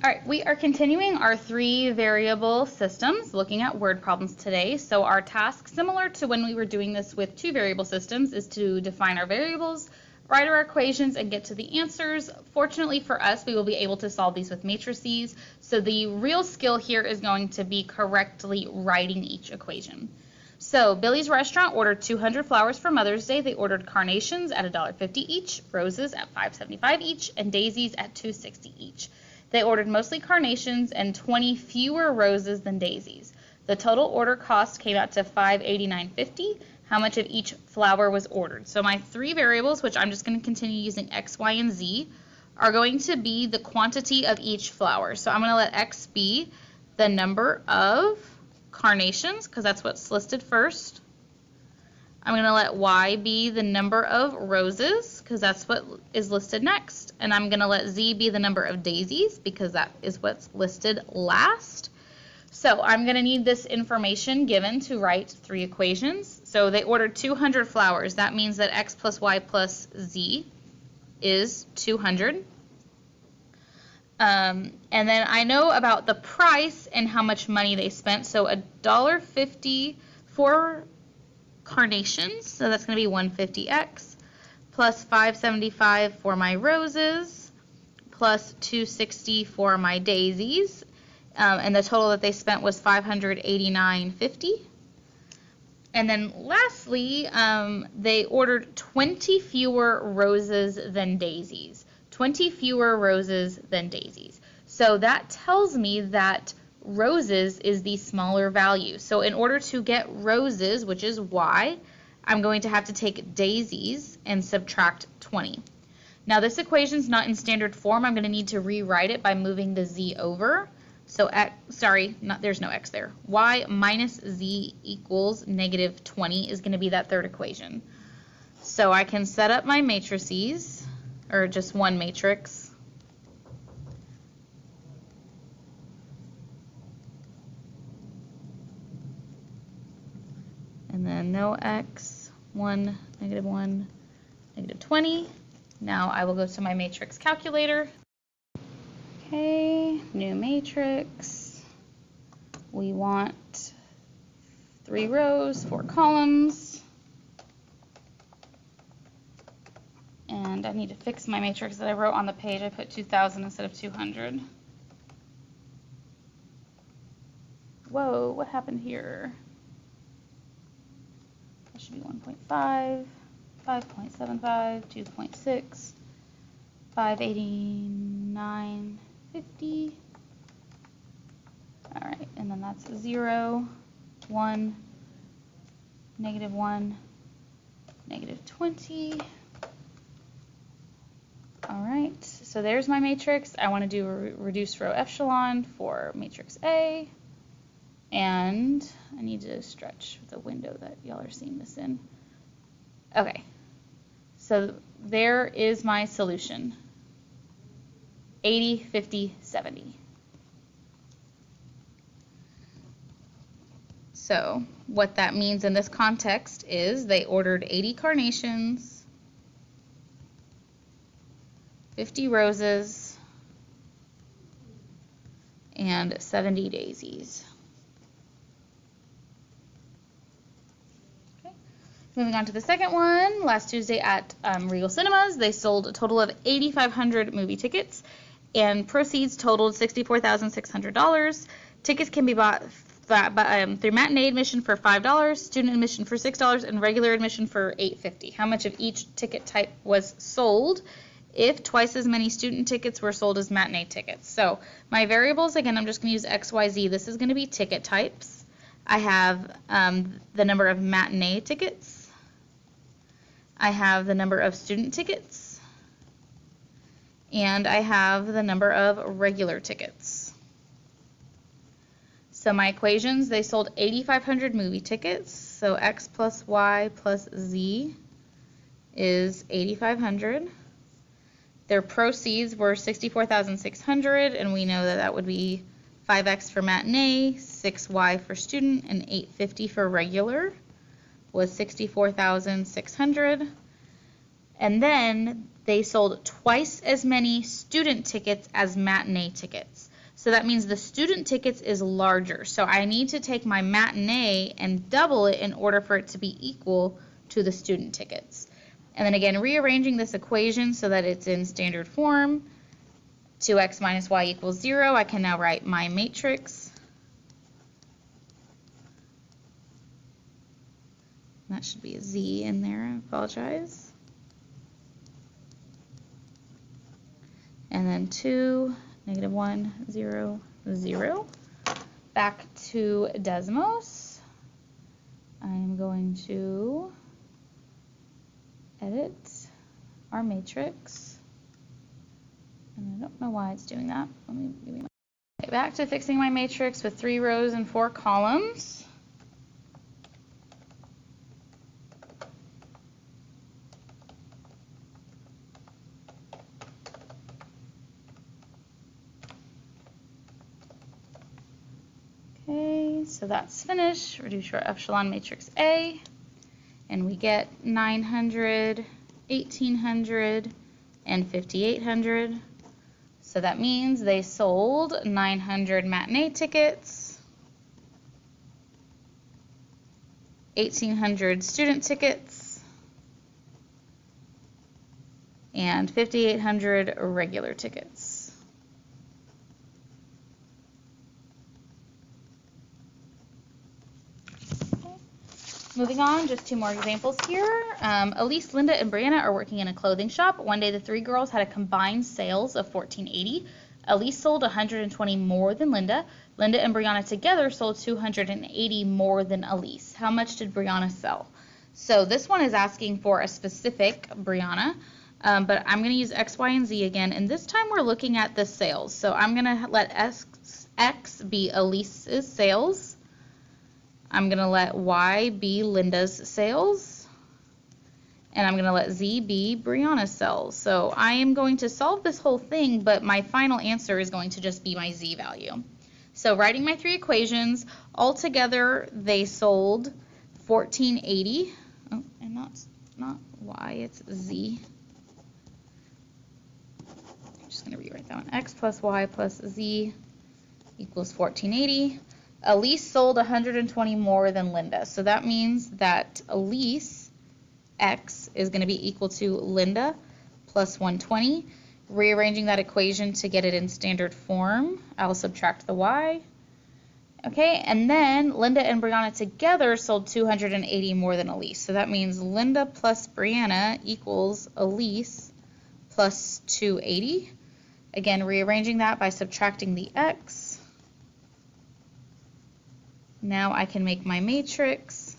All right, we are continuing our 3-variable systems, looking at word problems today. So our task, similar to when we were doing this with 2-variable systems, is to define our variables, write our equations, and get to the answers. Fortunately for us, we will be able to solve these with matrices. So the real skill here is going to be correctly writing each equation. So Billy's Restaurant ordered 200 flowers for Mother's Day. They ordered carnations at $1.50 each, roses at $5.75 each, and daisies at $2.60 each. They ordered mostly carnations and 20 fewer roses than daisies. The total order cost came out to $589.50. How much of each flower was ordered? So my 3 variables, which I'm just going to continue using X, Y, and Z, are going to be the quantity of each flower. So I'm going to let X be the number of carnations, because that's what's listed first. I'm going to let Y be the number of roses, because that's what is listed next. And I'm going to let Z be the number of daisies, because that is what's listed last. So I'm going to need this information given to write 3 equations. So they ordered 200 flowers. That means that X plus Y plus Z is 200. And then I know about the price and how much money they spent. So $1.50 for carnations, so that's going to be 150x, plus $5.75 for my roses, plus $2.60 for my daisies, and the total that they spent was $589.50. And then lastly, they ordered 20 fewer roses than daisies. 20 fewer roses than daisies. So that tells me that roses is the smaller value. So in order to get roses, which is Y, I'm going to have to take daisies and subtract 20. Now this equation is not in standard form. I'm going to need to rewrite it by moving the Z over. So there's no X there. Y minus Z equals negative 20 is going to be that third equation. So I can set up my matrices, or just one matrix. And then no X, 1, negative 20. Now I will go to my matrix calculator. Okay, new matrix. We want 3 rows, 4 columns. And I need to fix my matrix that I wrote on the page. I put 2,000 instead of 200. Whoa, what happened here? That should be 1.5, 5.75, 2.6, 589.50. All right, and then that's 0, 1, negative 1, negative 20. All right, so there's my matrix. I want to do a reduced row echelon for matrix A. And I need to stretch the window that y'all are seeing this in. Okay, so there is my solution. 80, 50, 70. So what that means in this context is they ordered 80 carnations, 50 roses, and 70 daisies. Moving on to the second one, last Tuesday at Regal Cinemas, they sold a total of 8,500 movie tickets, and proceeds totaled $64,600. Tickets can be bought through matinee admission for $5, student admission for $6, and regular admission for $8.50. How much of each ticket type was sold if twice as many student tickets were sold as matinee tickets? So my variables, again, I'm just going to use X, Y, Z. This is going to be ticket types. I have the number of matinee tickets. I have the number of student tickets, and I have the number of regular tickets. So my equations, they sold 8,500 movie tickets, so X plus Y plus Z is 8,500. Their proceeds were $64,600, and we know that that would be 5X for matinee, 6Y for student, and $8.50 for regular. Was $64,600. And then they sold twice as many student tickets as matinee tickets. So that means the student tickets is larger. So I need to take my matinee and double it in order for it to be equal to the student tickets. And then again, rearranging this equation so that it's in standard form, 2x minus y equals 0, I can now write my matrix. That should be a z in there, I apologize. And then 2, negative 1, 0, 0. Back to Desmos. I'm going to edit our matrix. And I don't know why it's doing that. Let me give you my... Okay, back to fixing my matrix with 3 rows and 4 columns. Okay, so that's finished. Reduce our echelon matrix A, and we get 900, 1800, and 5800. So that means they sold 900 matinee tickets, 1800 student tickets, and 5800 regular tickets. Moving on, just 2 more examples here. Elise, Linda, and Brianna are working in a clothing shop. One day the 3 girls had a combined sales of $14.80. Elise sold 120 more than Linda. Linda and Brianna together sold 280 more than Elise. How much did Brianna sell? So this one is asking for a specific Brianna, but I'm going to use X, Y, and Z again, and this time we're looking at the sales. So I'm going to let X be Elise's sales. I'm going to let Y be Linda's sales, and I'm going to let Z be Brianna's sales. So I am going to solve this whole thing, but my final answer is going to just be my Z value. So writing my 3 equations, altogether they sold $14.80. Oh, and not Y, it's Z. I'm just going to rewrite that one. X plus Y plus Z equals $14.80. Elise sold 120 more than Linda. So that means that Elise, X, is going to be equal to Linda plus 120. Rearranging that equation to get it in standard form, I'll subtract the Y. Okay, and then Linda and Brianna together sold 280 more than Elise. So that means Linda plus Brianna equals Elise plus 280. Again, rearranging that by subtracting the X. Now I can make my matrix.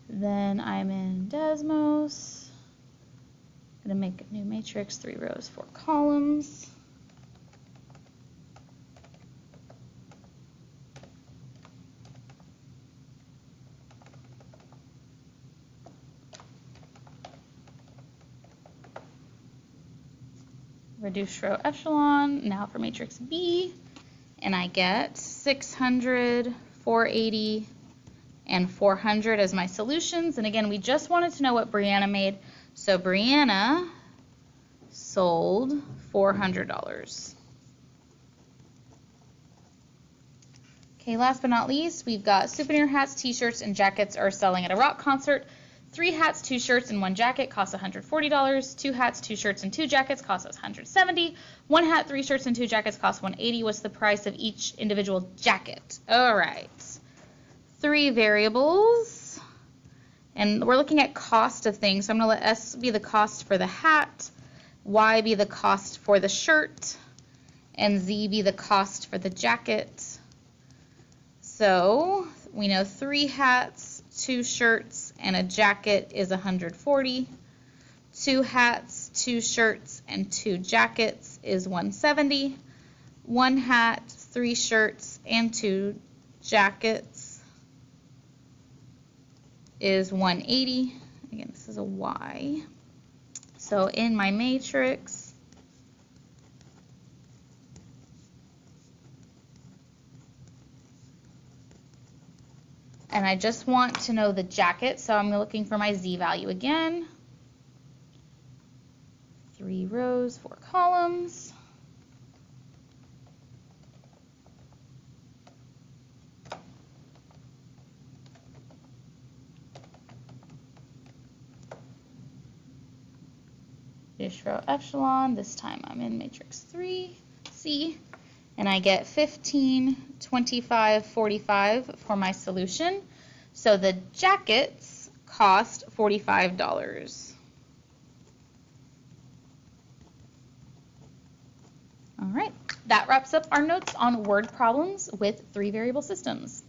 Then I'm in Desmos. I'm going to make a new matrix, 3 rows, 4 columns. Reduce row echelon, now for matrix B, and I get 600, 480, and 400 as my solutions. And again, we just wanted to know what Brianna made, so Brianna sold $400. Okay, last but not least, we've got souvenir hats, t-shirts, and jackets are selling at a rock concert. 3 hats, 2 shirts, and 1 jacket costs $140. 2 hats, 2 shirts, and 2 jackets cost us $170. 1 hat, 3 shirts, and 2 jackets cost $180. What's the price of each individual jacket? All right. 3 variables. And we're looking at cost of things. So I'm going to let S be the cost for the hat, Y be the cost for the shirt, and Z be the cost for the jacket. So we know 3 hats, 2 shirts, and a jacket is $140. 2 hats, 2 shirts, and 2 jackets is $170. 1 hat, 3 shirts, and 2 jackets is $180. Again, this is a Y. So in my matrix, And I just want to know the jacket, so I'm looking for my Z value again. 3 rows, 4 columns. Dish row echelon, this time I'm in matrix 3C, and I get 15, 25, 45 for my solution. So the jackets cost $45. All right, that wraps up our notes on word problems with 3 variable systems.